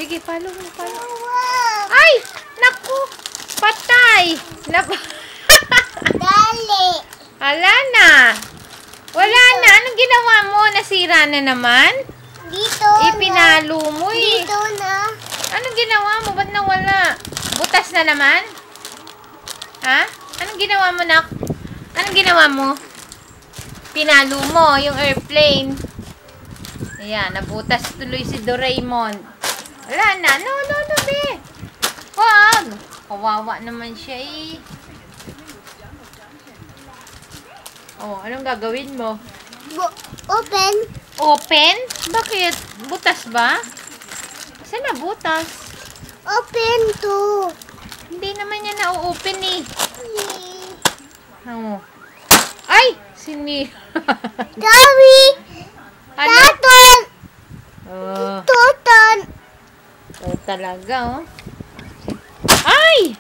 Sige, follow mo, follow. Ay! Naku! Patay! Dali! Ala na! Wala na. Anong ginawa mo? Nasira na naman? Dito Ipinalo mo eh. Dito na. Anong ginawa mo? Ba't nawala? Butas na naman? Ha? Anong ginawa mo, nak? Anong ginawa mo? Pinalo mo yung airplane. Ayan, nabutas tuloy si Doraemon. Wala na. No, be. Wag. Kawawa naman siya eh. Oh, anong gagawin mo? Open. Open? Bakit? Butas ba? Saan na butas? Open to. Hindi naman niya na-open eh. Oh. Ay! Sini. Daddy! Ano? Taton! Oh. Tuton! Oh, talaga oh. Ay!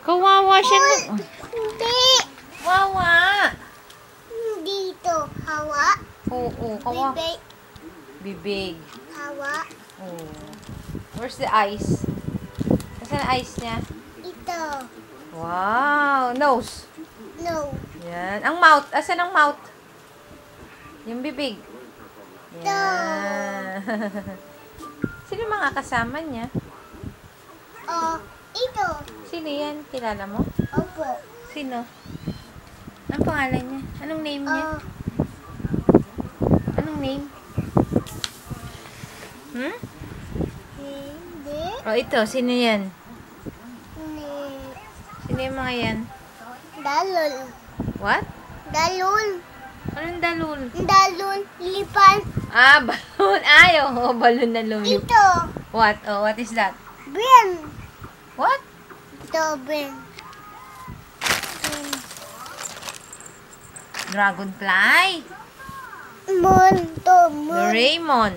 Kawawa siya. Hindi. Wawa. Dito. Hawa. Oo, kawawa. Bibig. Bibig. Hawa. Oh. Where's the eyes? Nasaan ang eyes niya? Ito. Wow. Nose. No. Yan. Ang mouth. Asan ang mouth? Yung bibig. Yan. Sino mga kasama niya? Ito. Sino yan? Kilala mo? Opo. Sino? Anong pangalan niya? Anong name niya? Anong name? Hmm? Hindi. Oh, ito. Sino yan? Ni. Sino yung mga yan? Dalol. What? Dalol. Anong dalul? Dalol. Lipan. Ah, balon. Ay, oh, balon na lumip. Ito. What? Oh, what is that? Ben. What? Ito, Ben. Dragonfly. Monto. Doraemon.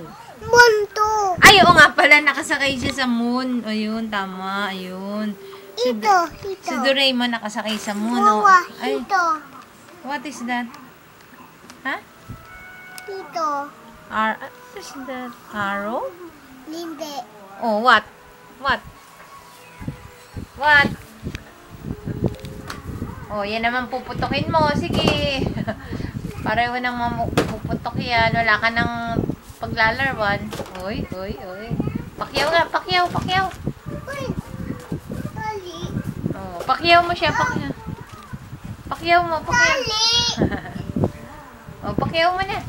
Monto. Ay, oo nga pala. Nakasakay siya sa moon. Ayun, tama. Ayun. Ito. Si Doraemon nakasakay sa moon. Oh. Wawa. Ay, Ito. what is that? Ha? Ito. What is that? Arrow? Hindi. Oh, what? What? What? Oh, yan naman puputokin mo. Sige. Pareho nang puputok yan. Wala ka nang paglalarawan. Uy. Pakyaw nga, pakyaw. Uy. Dali. Oh, pakyaw mo siya, pakyaw. Pakyaw mo. Dali. Oh, pakyaw mo na.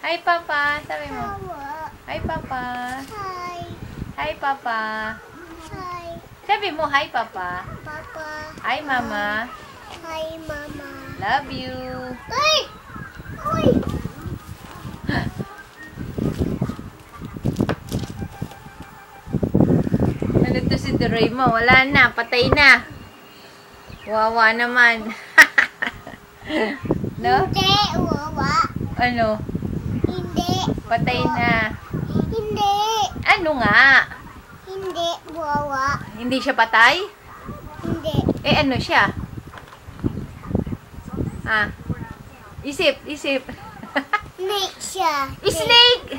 Hi, Papa. Sabi mo. Hawa. Hi, Papa. Hi. Hi, Papa. Hi. Sabi mo, hi, Papa. Papa. Hi, Mama. Hi, Mama. Love you. Uy. Uy. Ano to si Doraemon? Wala na. Patay na. Wawa naman. No? Hindi. Wawa. Ano? Hindi. Patay na. Hindi. Ano nga? Hindi. Wawa. Hindi siya patay? Hindi. Eh, ano siya? Ah. Isip. Snake siya. Snake!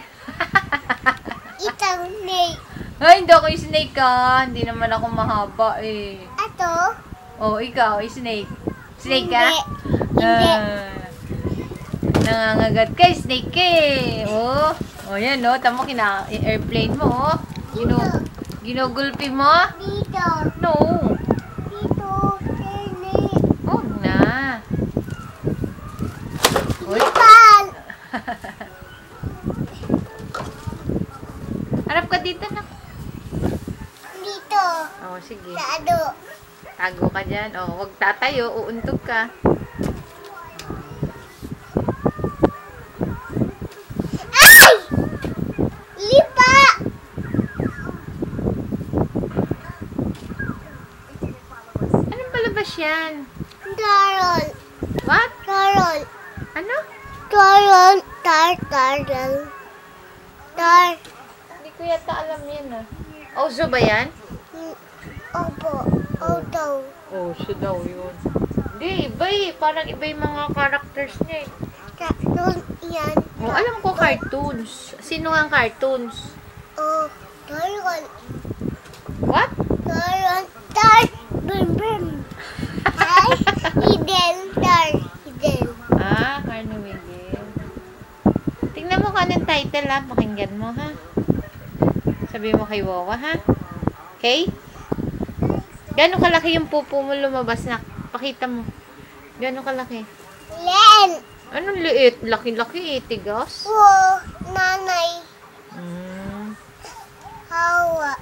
Itang snake. Ay, hindi ako snake ka. Hindi naman ako mahaba eh. Ato? Oh, ikaw, snake. Snake ka? Hindi. Nangangagat ka, snake ka eh. Oh, yan oh. Tamo airplane mo oh. Ginugulpi mo? Dito. No. Dito. Snake. Oh, na. Uy. Lipan. Harap ka dito na. Dito. Oh, sige. Tado. Tago ka dyan. Oh, huwag tatayo. Uuntog ka. Ay! Lipa! Anong palabas yan? Carol. What? Carol. Ano? Carol. Carol. Hindi ko yata alam yan ah. Ozo ba yan? Opo. Oto. Oh, siya daw yun. Hindi, iba eh. Parang iba yung mga characters niya eh. Cartoon yan. Oh, alam ko cartoons. Sino ang cartoons? Oh, Doraemon. What? Doraemon. Tar. Bim bim. Ay, hidden. Tar. Hidden. Ah, Carlo Miguel. Tingnan mo kung anong title ha. Pakinggan mo ha. Sabi mo kay Wawa ha. Okay? Gano'ng kalaki yung pupo mo lumabas na? Pakita mo. Gano'ng kalaki? Len. Anong liit? Laki-laki eh. Tigas. Oh, nanay. Mm. Hawa.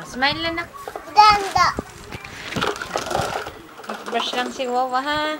Smile na nak. Ganda. Brush lang si Wawa ha.